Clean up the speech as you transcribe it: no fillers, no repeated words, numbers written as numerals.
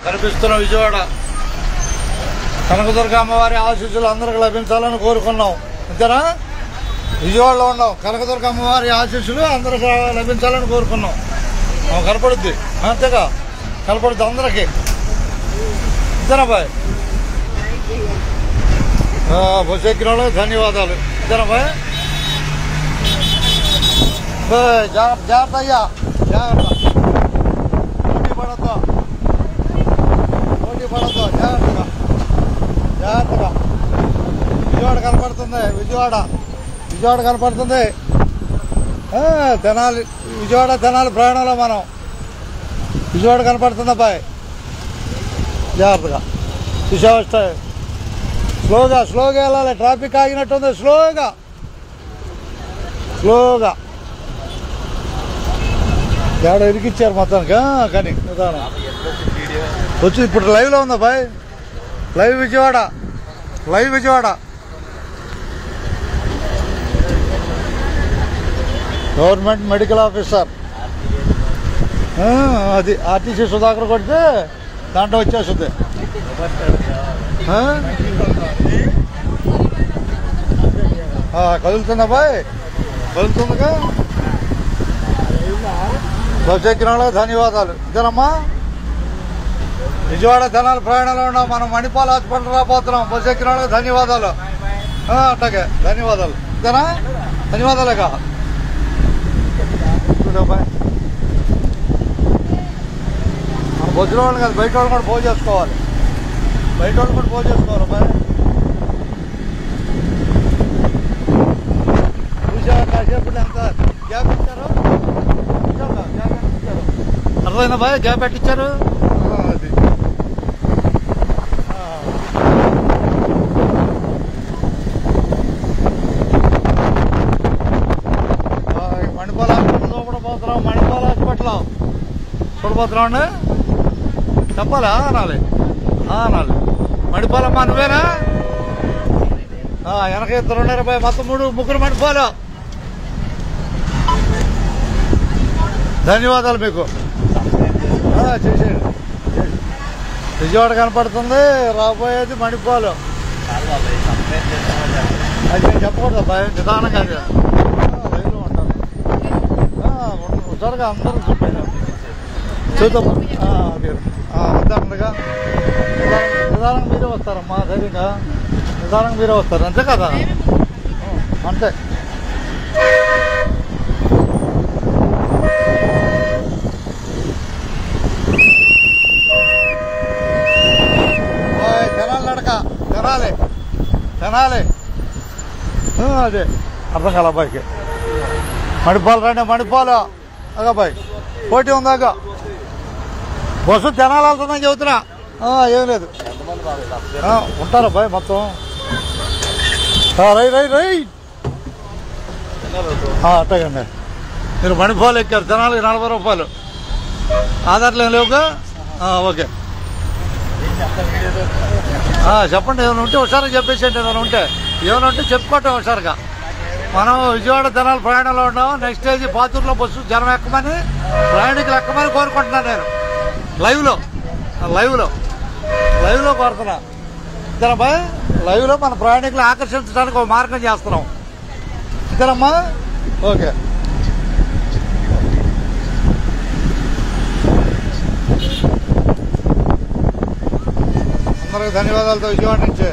కనిపిస్తున్న విజయవాడ కనకదుర్గ అమ్మవారి ఆశీస్సులు అందరికి లభించాలని కోరుకున్నాం. అంతేనా? విజయవాడలో ఉన్నాం. కనకదుర్గ అమ్మవారి ఆశీస్సులు అందరికి లభించాలని కోరుకున్నాం. కనపడుద్ది, అంతేగా కనపడుద్ది అందరికి. అంతేనా బాయ్? బస్సు ఎక్కిన వాళ్ళకి ధన్యవాదాలు. అంతేనా బాయ్? జాగ్రత్త అయ్యా, జాగ్రత్త. పోటీ పడద్దు, జాగ్రత్తగా జాగ్రత్తగా. విజయవాడ కనపడుతుంది, విజయవాడ కనపడుతుంది. తెనాలి విజయవాడ తెనాలి ప్రయాణంలో మనం విజయవాడ కనపడుతుంది అబ్బాయి. జాగ్రత్తగా చూసావా? స్లోగా వెళ్ళాలి. ట్రాఫిక్ ఆగినట్టుంది. స్లోగా ఏడ ఇరికిచ్చారు మొత్తానికి. కానీ వచ్చి ఇప్పుడు లైవ్లో ఉందా boy? Live Vijayawada government medical officer. అది ఆర్టీసీ సుధాకర్ కొడితే దాంట్లో వచ్చేస్తుంది. కదులుతుందా బాయ్? కదులుతుందిగా. బస్సు ఎక్కిన వాళ్ళకి ధన్యవాదాలు. ఇదేనమ్మా విజయవాడ తెనాలి ప్రయాణంలో ఉన్నాం మనం. మణిపాల్ హాస్పిటల్ రాబోతున్నాం. బస్సు ఎక్కిన వాళ్ళకి ధన్యవాదాలు. అట్లాగే ధన్యవాదాలు. ఇదేనా? ధన్యవాదాలేగా. మన బస్సులో వాళ్ళు కాదు, బయట వాళ్ళు కూడా భోజనం చేసుకోవాలి. అబ్బాయి చూసావా? కాసేపు ఎంత గ్యాప్ ఇచ్చారు. అర్థమైందా బాయ్? గ్యాప్ పెట్టించారు. అది మణిపాల్ హాస్పిటల్ చూడబోతున్నాం. మణిపాల్ హాస్పిటల్ చూడబోతున్నాం అండి. చెప్పాలా? అనాలి. మణిపాలమ్మా నువ్వేనా? వెనక ఇద్దరు ఉన్నారు బాయ్. మొత్తం ముగ్గురు మణిపాలు. ధన్యవాదాలు మీకు. చేసేయండి. విజయవాడ కనపడుతుంది. రాబోయేది మణిపాలు. అది నేను చెప్పకూడదు అబ్బాయి. నిదానంగా లైవ్లో ఉంటాను. హుషారుగా అందరూ చూపారు. చూద్దాం మీరు వద్దాంగా. నిదానంగా మీరే వస్తారమ్మా. ధైర్యంగా నిదానంగా మీరే వస్తారు. అంతే కదా? అంతే. తెనాలి అదే అర్థం కాల అబ్బాయికి. మణిపాలు రండి. మణిపాలు అబ్బాయి పోటీ ఉందాక. బస్సు తెనాలి వెళ్తుందని చెబుతున్నా. ఏం లేదు, ఉంటారు అబ్బాయి మొత్తం. అట్టగండి. మీరు మణిపాలు ఎక్కారు. తెనాలి 40 రూపాయలు. ఆధార్లు ఏం లేవుగా? ఓకే చెప్పండి. ఏమైనా ఉంటే హుషారుగా చెప్పేసేయండి. ఏమైనా ఉంటే చెప్పుకోవటం హుషారుగా. మనం విజయవాడ తెనాలి ప్రయాణంలో ఉన్నాం. నెక్స్ట్ స్టేజ్ పాతూరులో బస్సు జనం ఎక్కమని, ప్రయాణికులు ఎక్కమని కోరుకుంటున్నాను నేను. లైవ్లో కోరుతున్నా. ఇద్దరమ్మా లైవ్లో మన ప్రయాణికులు ఆకర్షించడానికి ఒక మార్గం చేస్తున్నాం. ఇద్దరమ్మా ఓకే. అందరికి ధన్యవాదాలతో విజయవాడ నుంచి.